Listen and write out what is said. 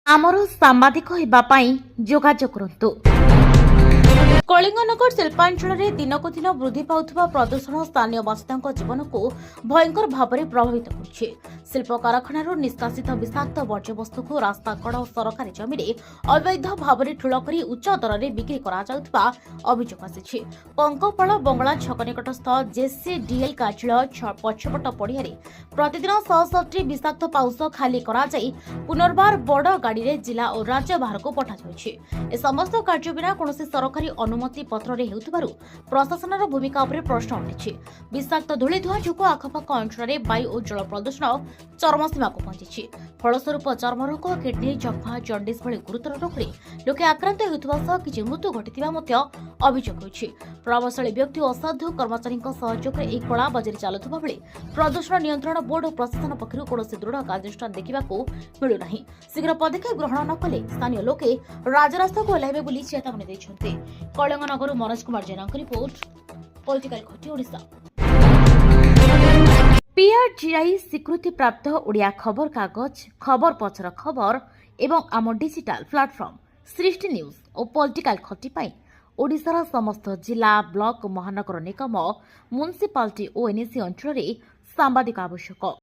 ଆମର ସାମ୍ବାଦିକ ହେବା ପାଇଁ ଯୋଗାଯୋଗ କରନ୍ତୁ। କଳିଙ୍ଗନଗର ଶିଳ୍ପାଞ୍ଚଳରେ ଦିନକୁ ଦିନ ବୃଦ୍ଧି ପାଉଥିବା ପ୍ରଦୂଷଣ ସ୍ଥାନୀୟ ବାସିନ୍ଦାଙ୍କ ଜୀବନକୁ ଭୟଙ୍କର ଭାବରେ ପ୍ରଭାବିତ କରୁଛି। ଶିଳ୍ପ କାରଖାନାରୁ ନିଷ୍କାସିତ ବିଷାକ୍ତ ବର୍ଜ୍ୟବସ୍ତୁକୁ ରାସ୍ତା କଡ଼ ଓ ସରକାରୀ ଜମିରେ ଅବୈଧ ଭାବରେ ଠୁଳ କରି ଉଚ୍ଚ ଦରରେ ବିକ୍ରି କରାଯାଉଥିବା ଅଭିଯୋଗ ଆସିଛି। ପଙ୍କପାଳ ବଙ୍ଗଳା ଛକ ନିକଟସ୍ଥ ଜେସିଡିଏଲ୍ କାର୍ଯ୍ୟାଳୟ ପଛପଟ ପଡ଼ିଆରେ ପ୍ରତିଦିନ ଶହ ଶହଟି ବିଷାକ୍ତ ପାଉଶ ଖାଲି କରାଯାଇ ପୁନର୍ବାର ବଡ଼ ଗାଡ଼ିରେ ଜିଲ୍ଲା ଓ ରାଜ୍ୟ ବାହାରକୁ ପଠାଯାଉଛି। ଏ ସମସ୍ତ କାର୍ଯ୍ୟ ବିନା କୌଣସି ସରକାରୀ ଅନୁମତି ପତ୍ରରେ ହେଉଥିବାରୁ ପ୍ରଶାସନର ଭୂମିକା ଉପରେ ପ୍ରଶ୍ନ ଉଠିଛି। ବିଷାକ୍ତ ଧୂଳି ଧୂଆଁ ଯୋଗୁଁ ଆଖପାଖ ଅଞ୍ଚଳରେ ବାୟୁ ଓ ଜଳ ପ୍ରଦୂଷଣ ଚରମସୀମାକୁ ପହଞ୍ଚିଛି। ଫଳସ୍ୱରୂପ ଚର୍ମରୋଗ, କିଡ୍ନୀ, ଯକ୍ଷ୍ମା, ଜଣ୍ଡିସ୍ ଭଳି ଗୁରୁତର ରୋଗରେ ଲୋକେ ଆକ୍ରାନ୍ତ ହେଉଥିବା ସହ କିଛି ମୃତ୍ୟୁ ଘଟିଥିବା ମଧ୍ୟ ଅଭିଯୋଗ ହେଉଛି। ପ୍ରଭାବଶାଳୀ ବ୍ୟକ୍ତି ଓ ଅସାଧୁ କର୍ମଚାରୀଙ୍କ ସହଯୋଗରେ ଏହି କଳାବଜାରୀ ଚାଲୁଥିବା ବେଳେ ପ୍ରଦୂଷଣ ନିୟନ୍ତ୍ରଣ ବୋର୍ଡ ଓ ପ୍ରଶାସନ ପକ୍ଷରୁ କୌଣସି ଦୃଢ଼ କାର୍ଯ୍ୟାନୁଷ୍ଠାନ ଦେଖିବାକୁ ମିଳୁନାହିଁ। ଶୀଘ୍ର ପଦକ୍ଷେପ ଗ୍ରହଣ ନ କଲେ ସ୍ଥାନୀୟ ଲୋକେ ରାଜରାସ୍ତାକୁ ଓହ୍ଲାଇବେ ବୋଲି ଚେତାବନୀ ଦେଇଛନ୍ତି। କଳିଙ୍ଗନଗରରୁ ମନୋଜ କୁମାର ଜେନାଙ୍କ ରିପୋର୍ଟ, ପଲିଟିକାଲ ଖଟି, ଓଡ଼ିଶା। PRGI ସ୍ୱୀକୃତିପ୍ରାପ୍ତ ଓଡ଼ିଆ ଖବରକାଗଜ ଖବର ପଛର ଖବର ଏବଂ ଆମ ଡିଜିଟାଲ ପ୍ଲାଟଫର୍ମ ସୃଷ୍ଟି ନ୍ୟୁଜ୍ ଓ ପଲିଟିକାଲ ଖଟି ପାଇଁ ଓଡ଼ିଶାର ସମସ୍ତ ଜିଲ୍ଲା, ବ୍ଲକ, ମହାନଗର ନିଗମ, ମ୍ୟୁନିସିପାଲିଟି ଓ NAC ଅଞ୍ଚଳରେ ସାମ୍ବାଦିକ ଆବଶ୍ୟକ।